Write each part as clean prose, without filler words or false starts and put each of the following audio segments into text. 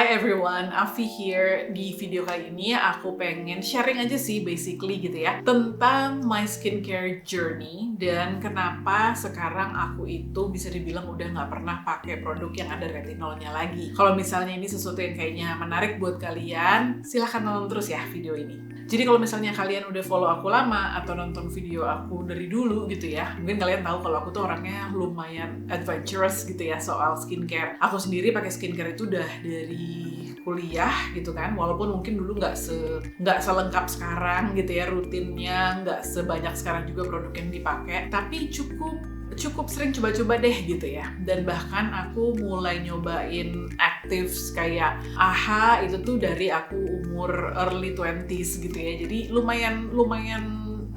Hi everyone, Afi here. Di video kali ini aku pengen sharing aja sih basically gitu ya tentang my skincare journey dan kenapa sekarang aku itu bisa dibilang udah nggak pernah pakai produk yang ada retinolnya lagi. Kalau misalnya ini sesuatu yang kayaknya menarik buat kalian, silahkan nonton terus ya video ini. Jadi kalau misalnya kalian udah follow aku lama atau nonton video aku dari dulu gitu ya, mungkin kalian tahu kalau aku tuh orangnya lumayan adventurous gitu ya soal skincare. Aku sendiri pakai skincare itu udah dari kuliah gitu kan, walaupun mungkin dulu nggak selengkap sekarang gitu ya rutinnya, nggak sebanyak sekarang juga produk yang dipakai, tapi cukup sering coba-coba deh gitu ya. Dan bahkan aku mulai nyobain actives kayak AHA itu tuh dari aku umur early 20s gitu ya. Jadi lumayan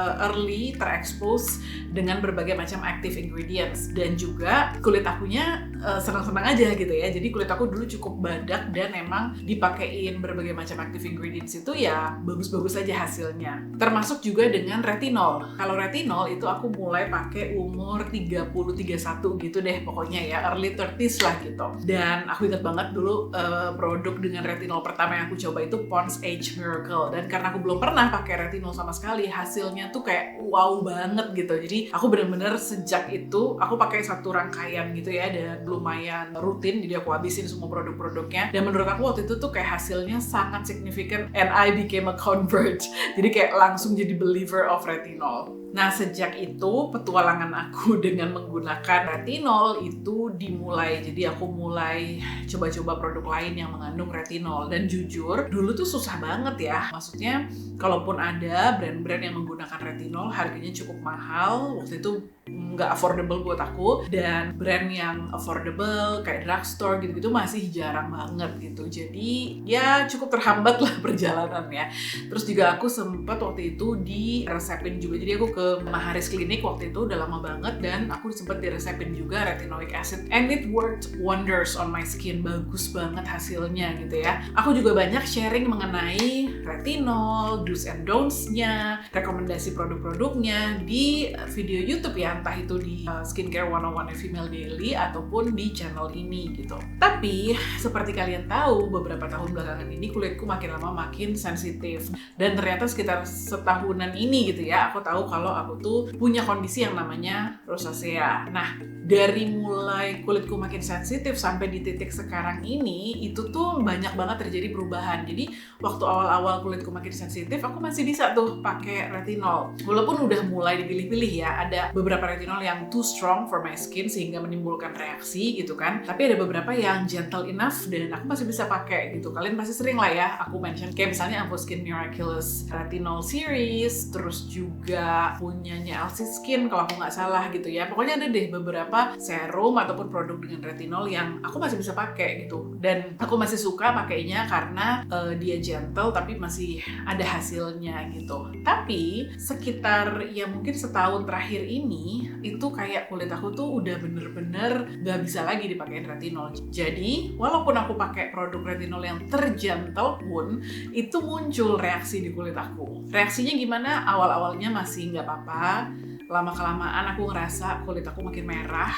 early terekspos dengan berbagai macam active ingredients, dan juga kulit akunya senang-senang aja gitu ya. Jadi kulit aku dulu cukup badak dan emang dipakein berbagai macam active ingredients itu ya bagus-bagus aja hasilnya. Termasuk juga dengan retinol. Kalau retinol itu aku mulai pakai umur 30-31 gitu deh pokoknya ya, early 30s lah gitu. Dan aku ingat banget dulu produk dengan retinol pertama yang aku coba itu Pond's Age Miracle, dan karena aku belum pernah pakai retinol sama sekali, hasilnya tuh kayak wow banget gitu. Jadi aku bener-bener sejak itu aku pakai satu rangkaian gitu ya, dan lumayan rutin, jadi aku habisin semua produk-produknya. Dan menurut aku waktu itu tuh kayak hasilnya sangat signifikan, and I became a convert. Jadi kayak langsung jadi believer of retinol. Nah, sejak itu petualangan aku dengan menggunakan retinol itu dimulai. Jadi aku mulai coba-coba produk lain yang mengandung retinol. Dan jujur, dulu tuh susah banget ya. Maksudnya, kalaupun ada brand-brand yang menggunakan retinol, harganya cukup mahal. Waktu itu nggak affordable buat aku. Dan brand yang affordable kayak drugstore gitu-gitu masih jarang banget gitu. Jadi ya cukup terhambat lah perjalanannya. Terus juga aku sempat waktu itu diresepin juga. Jadi aku ke Maharis Klinik waktu itu udah lama banget, dan aku sempat diresepin juga retinoic acid, and it worked wonders on my skin. Bagus banget hasilnya gitu ya. Aku juga banyak sharing mengenai retinol, do's and don'ts-nya, rekomendasi produk-produknya di video YouTube ya, entah itu di Skincare 101 Female Daily ataupun di channel ini gitu. Tapi seperti kalian tahu, beberapa tahun belakangan ini kulitku makin lama makin sensitif, dan ternyata sekitar setahunan ini gitu ya, aku tahu kalau aku tuh punya kondisi yang namanya rosacea. Nah, dari mulai kulitku makin sensitif sampai di titik sekarang ini, itu tuh banyak banget terjadi perubahan. Jadi waktu awal-awal kulitku makin sensitif, aku masih bisa tuh pakai retinol. Walaupun udah mulai dipilih-pilih ya, ada beberapa retinol yang too strong for my skin sehingga menimbulkan reaksi gitu kan. Tapi ada beberapa yang gentle enough dan aku masih bisa pakai gitu. Kalian pasti sering lah ya aku mention kayak misalnya Skin Miraculous Retinol Series, terus juga punyanya LC Skin kalau aku nggak salah gitu ya. Pokoknya ada deh beberapa serum ataupun produk dengan retinol yang aku masih bisa pakai gitu, dan aku masih suka pakainya karena dia gentle tapi masih ada hasilnya gitu. Tapi sekitar ya mungkin setahun terakhir ini itu kayak kulit aku tuh udah bener-bener nggak bisa lagi dipakein retinol. Jadi walaupun aku pakai produk retinol yang tergentle pun, itu muncul reaksi di kulit aku. Reaksinya gimana? Awal-awalnya masih nggak apa-apa, lama-kelamaan aku ngerasa kulit aku makin merah,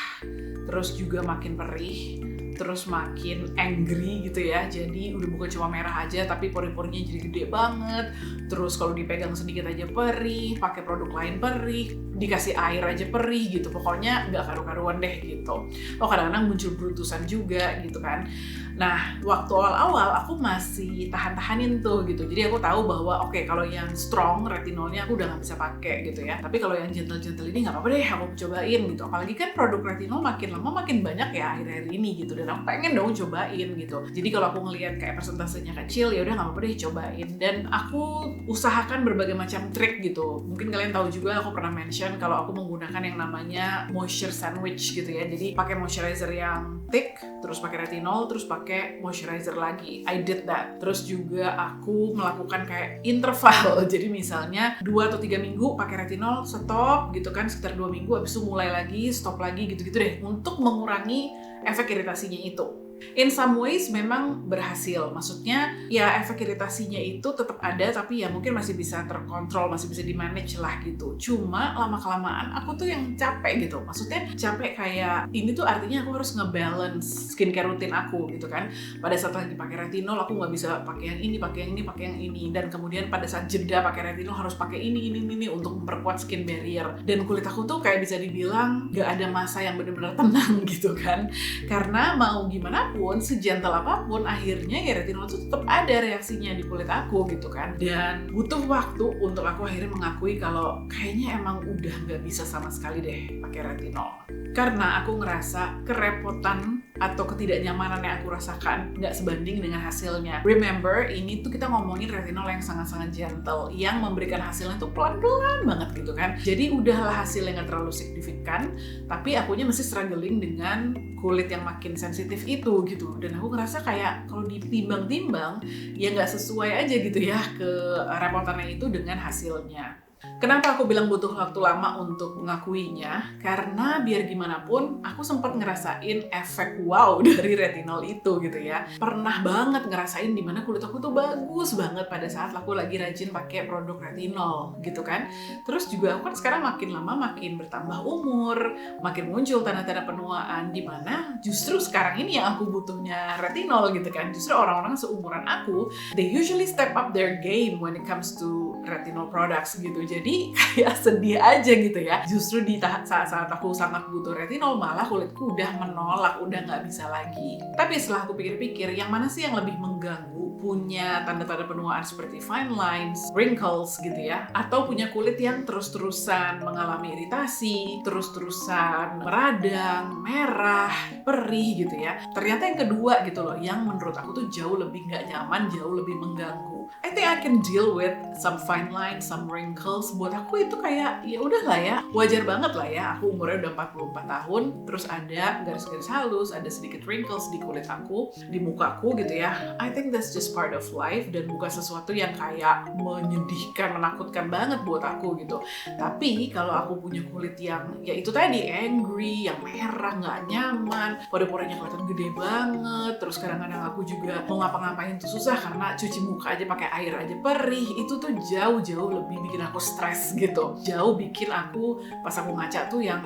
terus juga makin perih, terus makin angry gitu ya. Jadi udah bukan cuma merah aja, tapi pori-porinya jadi gede banget. Terus kalau dipegang sedikit aja perih, pakai produk lain perih, dikasih air aja perih gitu. Pokoknya nggak karu-karuan deh gitu. Oh, kadang-kadang muncul brutusan juga gitu kan. Nah, waktu awal-awal aku masih tahan-tahanin tuh gitu. Jadi aku tahu bahwa oke, kalau yang strong retinolnya aku udah nggak bisa pakai gitu ya. Tapi kalau yang gentle-gentle ini nggak apa-apa deh, aku cobain gitu. Apalagi kan produk retinol makin lama makin banyak ya akhir-akhir ini gitu. Dan aku pengen dong cobain gitu. Jadi kalau aku ngelihat kayak persentasenya kecil, ya udah nggak apa-apa deh cobain. Dan aku usahakan berbagai macam trik gitu. Mungkin kalian tahu juga aku pernah mention kalau aku menggunakan yang namanya moisture sandwich gitu ya. Jadi pakai moisturizer yang thick, terus pakai retinol, terus pakai moisturizer lagi. I did that. Terus juga aku melakukan kayak interval. Jadi misalnya 2 atau 3 minggu pakai retinol, stop gitu kan, sekitar 2 minggu, habis itu mulai lagi, stop lagi gitu-gitu deh, untuk mengurangi efek iritasinya itu. In some ways memang berhasil, maksudnya ya efek iritasinya itu tetap ada, tapi ya mungkin masih bisa terkontrol, masih bisa di-manage lah gitu. Cuma lama-kelamaan aku tuh yang capek gitu, maksudnya capek kayak ini tuh artinya aku harus nge-balance skincare rutin aku gitu kan. Pada saat lagi pakai retinol aku nggak bisa pakai yang ini, pakai yang ini, pakai yang ini, dan kemudian pada saat jeda pakai retinol harus pakai ini untuk memperkuat skin barrier. Dan kulit aku tuh kayak bisa dibilang nggak ada masa yang benar-benar tenang gitu kan, karena mau gimana pun, segentle apapun, akhirnya ya retinol itu tetap ada reaksinya di kulit aku gitu kan. Dan butuh waktu untuk aku akhirnya mengakui kalau kayaknya emang udah nggak bisa sama sekali deh pakai retinol. Karena aku ngerasa kerepotan atau ketidaknyamanan yang aku rasakan nggak sebanding dengan hasilnya. Remember, ini tuh kita ngomongin retinol yang sangat-sangat gentle, yang memberikan hasilnya tuh pelan-pelan banget gitu kan. Jadi udahlah hasilnya nggak terlalu signifikan, tapi akunya masih struggling dengan kulit yang makin sensitif itu gitu. Dan aku ngerasa kayak kalau ditimbang-timbang, ya nggak sesuai aja gitu ya kerepotannya itu dengan hasilnya. Kenapa aku bilang butuh waktu lama untuk mengakuinya? Karena biar gimana pun, aku sempat ngerasain efek wow dari retinol itu gitu ya. Pernah banget ngerasain dimana kulit aku tuh bagus banget pada saat aku lagi rajin pakai produk retinol gitu kan. Terus juga aku kan sekarang makin lama makin bertambah umur, makin muncul tanda-tanda penuaan, dimana justru sekarang ini yang aku butuhnya retinol gitu kan. Justru orang-orang seumuran aku, they usually step up their game when it comes to retinol products gitu. Jadi kayak sedih aja gitu ya. Justru di saat aku sangat butuh retinol, malah kulitku udah menolak, udah nggak bisa lagi. Tapi setelah aku pikir-pikir, yang mana sih yang lebih mengganggu? Punya tanda-tanda penuaan seperti fine lines, wrinkles gitu ya, atau punya kulit yang terus-terusan mengalami iritasi, terus-terusan meradang, merah, perih gitu ya. Ternyata yang kedua gitu loh, yang menurut aku tuh jauh lebih nggak nyaman, jauh lebih mengganggu. I think I can deal with some fine lines, some wrinkles. Buat aku itu kayak ya udahlah ya, wajar banget lah ya. Aku umurnya udah 44 tahun, terus ada garis-garis halus, ada sedikit wrinkles di kulit aku, di mukaku gitu ya. I think that's just part of life dan bukan sesuatu yang kayak menyedihkan, menakutkan banget buat aku gitu. Tapi kalau aku punya kulit yang ya itu tadi angry, yang merah, nggak nyaman, pore-porenya kelihatan gede banget, terus kadang-kadang aku juga mau ngapa-ngapain tuh susah karena cuci muka aja pakai air aja perih, itu tuh jauh-jauh lebih bikin aku stres gitu. Jauh bikin aku pas aku ngaca tuh yang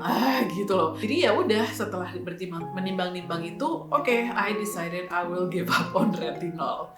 gitu loh. Jadi ya udah, setelah menimbang-nimbang itu, okay, I decided I will give up on retinol.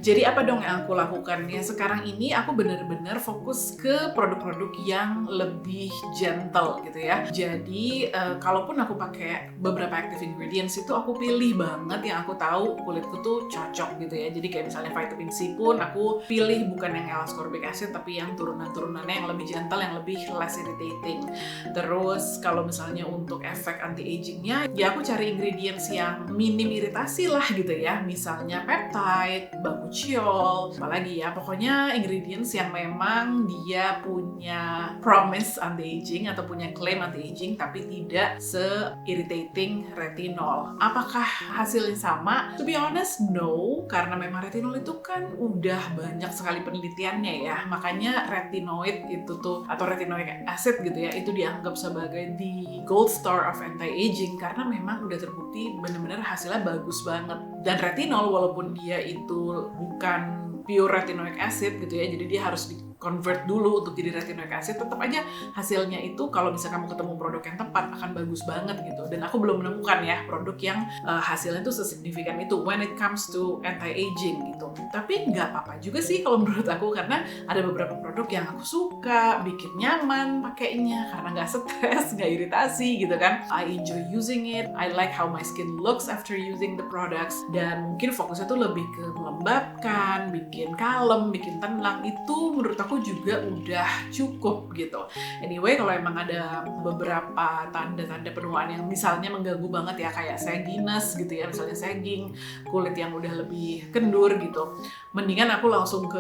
Jadi apa dong yang aku lakukan? Ya sekarang ini aku benar-benar fokus ke produk-produk yang lebih gentle gitu ya. Jadi kalaupun aku pakai beberapa active ingredients itu aku pilih banget yang aku tahu kulitku tuh cocok gitu ya. Jadi kayak misalnya vitamin C pun aku pilih bukan yang L-ascorbic acid tapi yang turunan-turunannya yang lebih gentle, yang lebih less irritating. Terus kalau misalnya untuk efek anti-agingnya, ya aku cari ingredients yang minim iritasi lah gitu ya. Misalnya peptide, bakuchiol, apalagi ya, pokoknya ingredients yang memang dia punya promise anti-aging atau punya claim anti-aging tapi tidak se-irritating retinol. Apakah hasilnya sama? To be honest, no, karena memang retinol itu kan udah banyak sekali penelitiannya ya, makanya retinoid itu tuh, atau retinoic acid gitu ya, itu dianggap sebagai the gold star of anti-aging karena memang udah terbukti bener-bener hasilnya bagus banget. Dan retinol walaupun dia itu bukan pure retinoic acid gitu ya, jadi dia harus convert dulu untuk jadi retinoic acid, tetap aja hasilnya itu kalau bisa kamu ketemu produk yang tepat akan bagus banget gitu. Dan aku belum menemukan ya produk yang hasilnya tuh sesignifikan itu when it comes to anti-aging gitu. Tapi nggak apa-apa juga sih kalau menurut aku, karena ada beberapa produk yang aku suka, bikin nyaman pakainya karena nggak stres, nggak iritasi gitu kan. I enjoy using it, I like how my skin looks after using the products, dan mungkin fokusnya tuh lebih ke melembabkan, bikin kalem, bikin tenang. Itu menurut aku juga udah cukup gitu. Anyway, kalau emang ada beberapa tanda-tanda penuaan yang misalnya mengganggu banget ya, kayak sagginess gitu ya, misalnya sagging, kulit yang udah lebih kendur gitu, mendingan aku langsung ke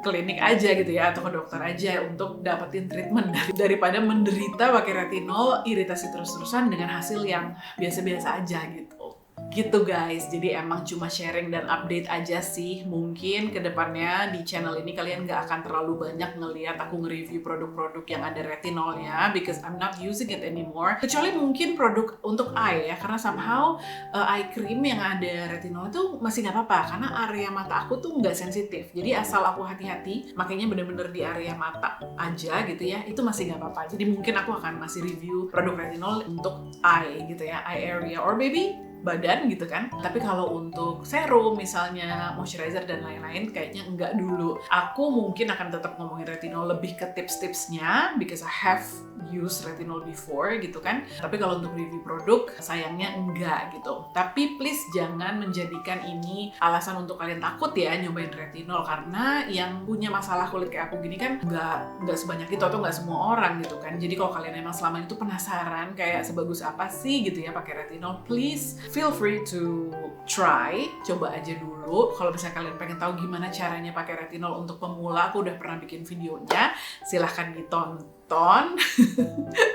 klinik aja gitu ya, atau ke dokter aja untuk dapetin treatment daripada menderita pakai retinol, iritasi terus-terusan dengan hasil yang biasa-biasa aja gitu. Gitu guys, jadi emang cuma sharing dan update aja sih. Mungkin kedepannya di channel ini kalian nggak akan terlalu banyak ngeliat aku nge-review produk-produk yang ada retinolnya, because I'm not using it anymore. Kecuali mungkin produk untuk eye ya, karena somehow eye cream yang ada retinol itu masih nggak apa-apa, karena area mata aku tuh nggak sensitif. Jadi asal aku hati-hati, makanya bener-bener di area mata aja gitu ya, itu masih nggak apa-apa. Jadi mungkin aku akan masih review produk retinol untuk eye gitu ya, eye area, or maybe badan gitu kan. Tapi kalau untuk serum misalnya, moisturizer dan lain-lain kayaknya enggak dulu. Aku mungkin akan tetap ngomongin retinol lebih ke tips-tipsnya, because I have used retinol before gitu kan. Tapi kalau untuk review produk sayangnya enggak gitu. Tapi please jangan menjadikan ini alasan untuk kalian takut ya nyobain retinol, karena yang punya masalah kulit kayak aku gini kan nggak sebanyak itu, atau nggak semua orang gitu kan. Jadi kalau kalian emang selama itu penasaran kayak sebagus apa sih gitu ya pakai retinol, please feel free to try, coba aja dulu. Kalau misalnya kalian pengen tahu gimana caranya pakai retinol untuk pemula, aku udah pernah bikin videonya, silahkan ditonton.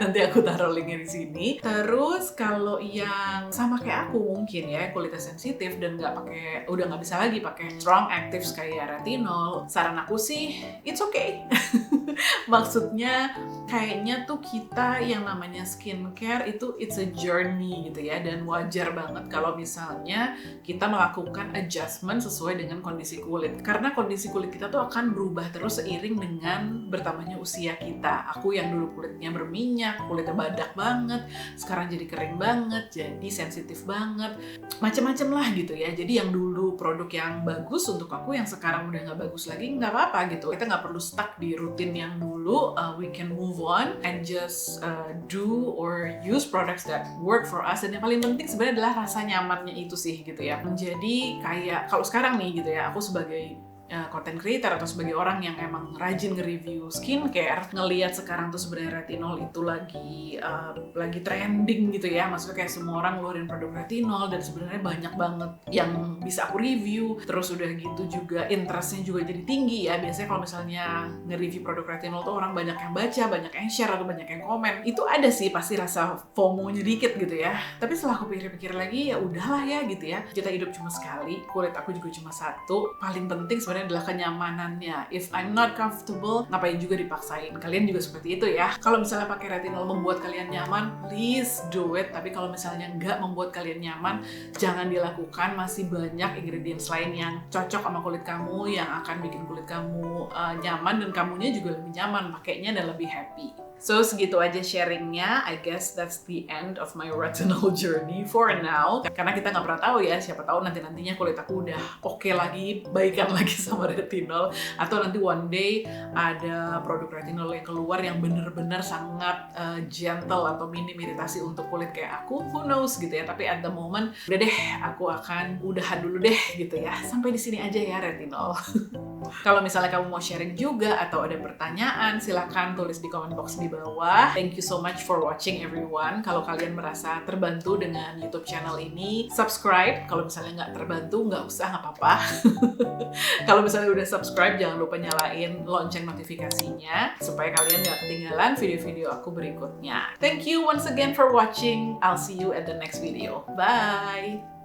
Nanti aku taruh linknya di sini. Terus kalau yang sama kayak aku mungkin ya kulitnya sensitif dan udah nggak bisa lagi pakai strong actives kayak retinol, saran aku sih it's okay. Maksudnya kayaknya tuh kita yang namanya skincare itu it's a journey gitu ya, dan wajar banget kalau misalnya kita melakukan adjustment sesuai dengan kondisi kulit, karena kondisi kulit kita tuh akan berubah terus seiring dengan bertambahnya usia kita. Aku yang dulu kulitnya berminyak, kulitnya badak banget, sekarang jadi kering banget, jadi sensitif banget, macem-macem lah gitu ya. Jadi yang dulu produk yang bagus untuk aku yang sekarang udah nggak bagus lagi, nggak apa-apa gitu. Kita nggak perlu stuck di rutin yang dulu. We can move on and just do or use products that work for us. Dan yang paling penting sebenarnya adalah rasa nyamannya itu sih gitu ya. Jadi kayak kalau sekarang nih gitu ya, aku sebagai content creator atau sebagai orang yang emang rajin nge-review skincare, ngelihat sekarang tuh sebenarnya retinol itu lagi trending gitu ya. Maksudnya kayak semua orang ngeluarin produk retinol dan sebenarnya banyak banget yang bisa aku review. Terus udah gitu juga interestnya juga jadi tinggi ya. Biasanya kalau misalnya nge-review produk retinol tuh orang banyak yang baca, banyak yang share, atau banyak yang komen. Itu ada sih pasti rasa FOMO-nya dikit gitu ya. Tapi setelah aku pikir-pikir lagi, ya udahlah ya gitu ya. Kita hidup cuma sekali, kulit aku juga cuma satu. Paling penting sebenarnya adalah kenyamanannya. If I'm not comfortable, ngapain juga dipaksain. Kalian juga seperti itu ya. Kalau misalnya pakai retinol membuat kalian nyaman, please do it. Tapi kalau misalnya nggak membuat kalian nyaman, jangan dilakukan. Masih banyak ingredients lain yang cocok sama kulit kamu, yang akan bikin kulit kamu nyaman, dan kamunya juga lebih nyaman pakainya dan lebih happy. So segitu aja sharingnya. I guess that's the end of my retinol journey for now. Karena kita nggak pernah tahu ya, siapa tahu nantinya kulit aku udah oke lagi, baikan lagi sama retinol, atau nanti one day ada produk retinol yang keluar yang bener-bener sangat gentle atau minim iritasi untuk kulit kayak aku. Who knows gitu ya. Tapi at the moment udah deh, aku akan udahan dulu deh gitu ya. Sampai di sini aja ya retinol. Kalau misalnya kamu mau sharing juga atau ada pertanyaan, silahkan tulis di comment box di bawah. Thank you so much for watching everyone. Kalau kalian merasa terbantu dengan YouTube channel ini, subscribe. Kalau misalnya nggak terbantu, nggak usah, nggak apa-apa. Kalau misalnya udah subscribe, jangan lupa nyalain lonceng notifikasinya supaya kalian nggak ketinggalan video-video aku berikutnya. Thank you once again for watching. I'll see you at the next video. Bye!